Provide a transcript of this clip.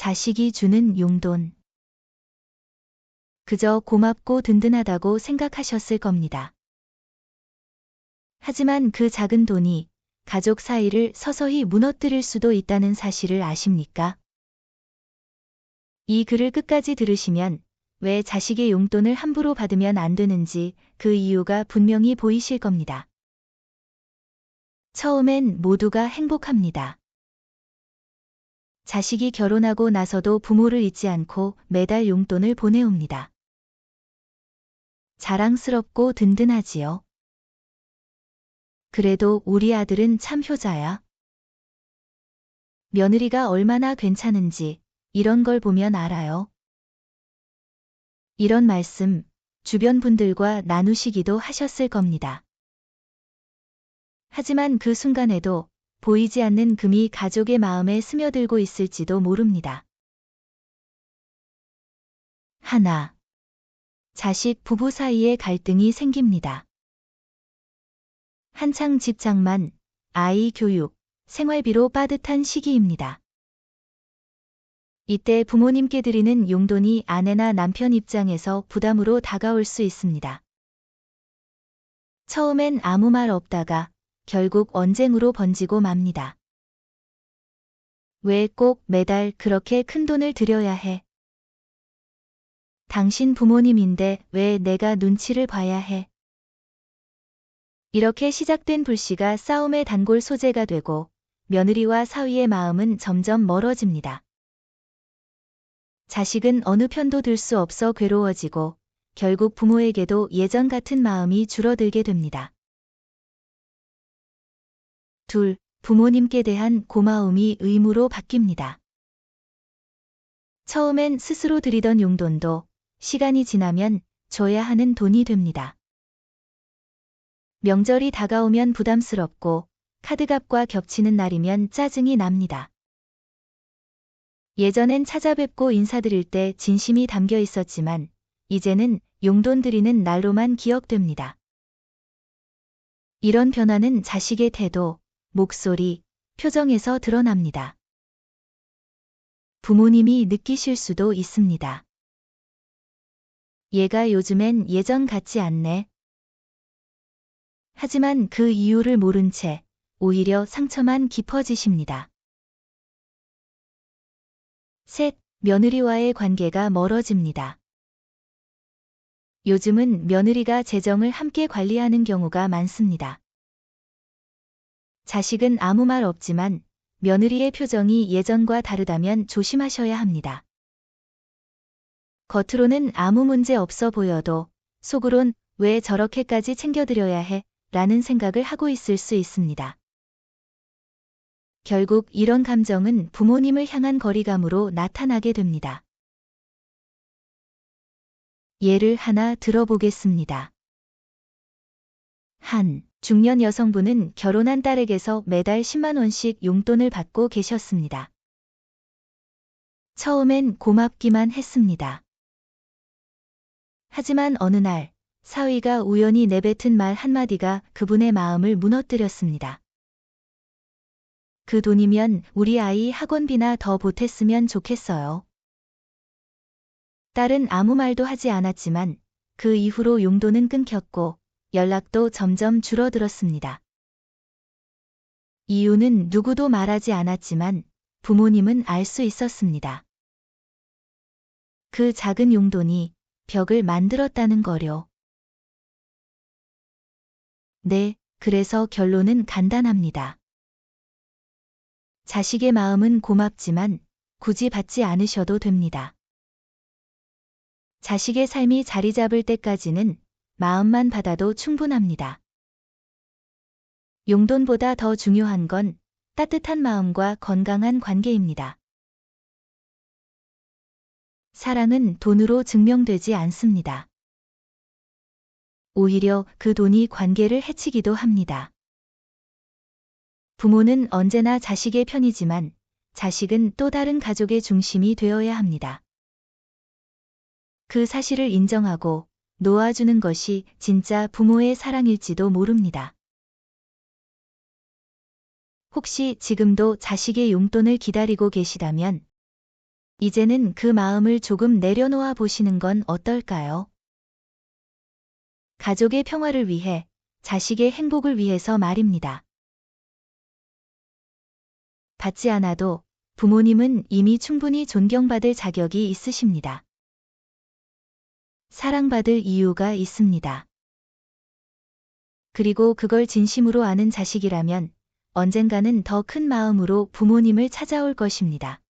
자식이 주는 용돈. 그저 고맙고 든든하다고 생각하셨을 겁니다. 하지만 그 작은 돈이 가족 사이를 서서히 무너뜨릴 수도 있다는 사실을 아십니까? 이 글을 끝까지 들으시면 왜 자식의 용돈을 함부로 받으면 안 되는지 그 이유가 분명히 보이실 겁니다. 처음엔 모두가 행복합니다. 자식이 결혼하고 나서도 부모를 잊지 않고 매달 용돈을 보내옵니다. 자랑스럽고 든든하지요. 그래도 우리 아들은 참 효자야. 며느리가 얼마나 괜찮은지 이런 걸 보면 알아요. 이런 말씀 주변 분들과 나누시기도 하셨을 겁니다. 하지만 그 순간에도 보이지 않는 금이 가족의 마음에 스며들고 있을지도 모릅니다. 하나. 자식 부부 사이에 갈등이 생깁니다. 한창 집장만, 아이 교육, 생활비로 빠듯한 시기입니다. 이때 부모님께 드리는 용돈이 아내나 남편 입장에서 부담으로 다가올 수 있습니다. 처음엔 아무 말 없다가 결국 언쟁으로 번지고 맙니다. 왜 꼭 매달 그렇게 큰 돈을 들여야 해? 당신 부모님인데 왜 내가 눈치를 봐야 해? 이렇게 시작된 불씨가 싸움의 단골 소재가 되고 며느리와 사위의 마음은 점점 멀어집니다. 자식은 어느 편도 들 수 없어 괴로워지고 결국 부모에게도 예전 같은 마음이 줄어들게 됩니다. 둘, 부모님께 대한 고마움이 의무로 바뀝니다. 처음엔 스스로 드리던 용돈도 시간이 지나면 줘야 하는 돈이 됩니다. 명절이 다가오면 부담스럽고 카드값과 겹치는 날이면 짜증이 납니다. 예전엔 찾아뵙고 인사드릴 때 진심이 담겨 있었지만 이제는 용돈 드리는 날로만 기억됩니다. 이런 변화는 자식의 태도, 목소리, 표정에서 드러납니다. 부모님이 느끼실 수도 있습니다. 얘가 요즘엔 예전 같지 않네. 하지만 그 이유를 모른 채 오히려 상처만 깊어지십니다. 셋, 며느리와의 관계가 멀어집니다. 요즘은 며느리가 재정을 함께 관리하는 경우가 많습니다. 자식은 아무 말 없지만 며느리의 표정이 예전과 다르다면 조심하셔야 합니다. 겉으로는 아무 문제 없어 보여도 속으론 왜 저렇게까지 챙겨드려야 해? 라는 생각을 하고 있을 수 있습니다. 결국 이런 감정은 부모님을 향한 거리감으로 나타나게 됩니다. 예를 하나 들어보겠습니다. 한 중년 여성분은 결혼한 딸에게서 매달 10만 원씩 용돈을 받고 계셨습니다. 처음엔 고맙기만 했습니다. 하지만 어느 날 사위가 우연히 내뱉은 말 한마디가 그분의 마음을 무너뜨렸습니다. 그 돈이면 우리 아이 학원비나 더 보탰으면 좋겠어요. 딸은 아무 말도 하지 않았지만 그 이후로 용돈은 끊겼고 연락도 점점 줄어들었습니다. 이유는 누구도 말하지 않았지만 부모님은 알 수 있었습니다. 그 작은 용돈이 벽을 만들었다는 거요. 네, 그래서 결론은 간단합니다. 자식의 마음은 고맙지만 굳이 받지 않으셔도 됩니다. 자식의 삶이 자리 잡을 때까지는 마음만 받아도 충분합니다. 용돈보다 더 중요한 건 따뜻한 마음과 건강한 관계입니다. 사랑은 돈으로 증명되지 않습니다. 오히려 그 돈이 관계를 해치기도 합니다. 부모는 언제나 자식의 편이지만 자식은 또 다른 가족의 중심이 되어야 합니다. 그 사실을 인정하고 놓아주는 것이 진짜 부모의 사랑일지도 모릅니다. 혹시 지금도 자식의 용돈을 기다리고 계시다면 이제는 그 마음을 조금 내려놓아 보시는 건 어떨까요? 가족의 평화를 위해, 자식의 행복을 위해서 말입니다. 받지 않아도 부모님은 이미 충분히 존경받을 자격이 있으십니다. 사랑받을 이유가 있습니다. 그리고 그걸 진심으로 아는 자식이라면 언젠가는 더 큰 마음으로 부모님을 찾아올 것입니다.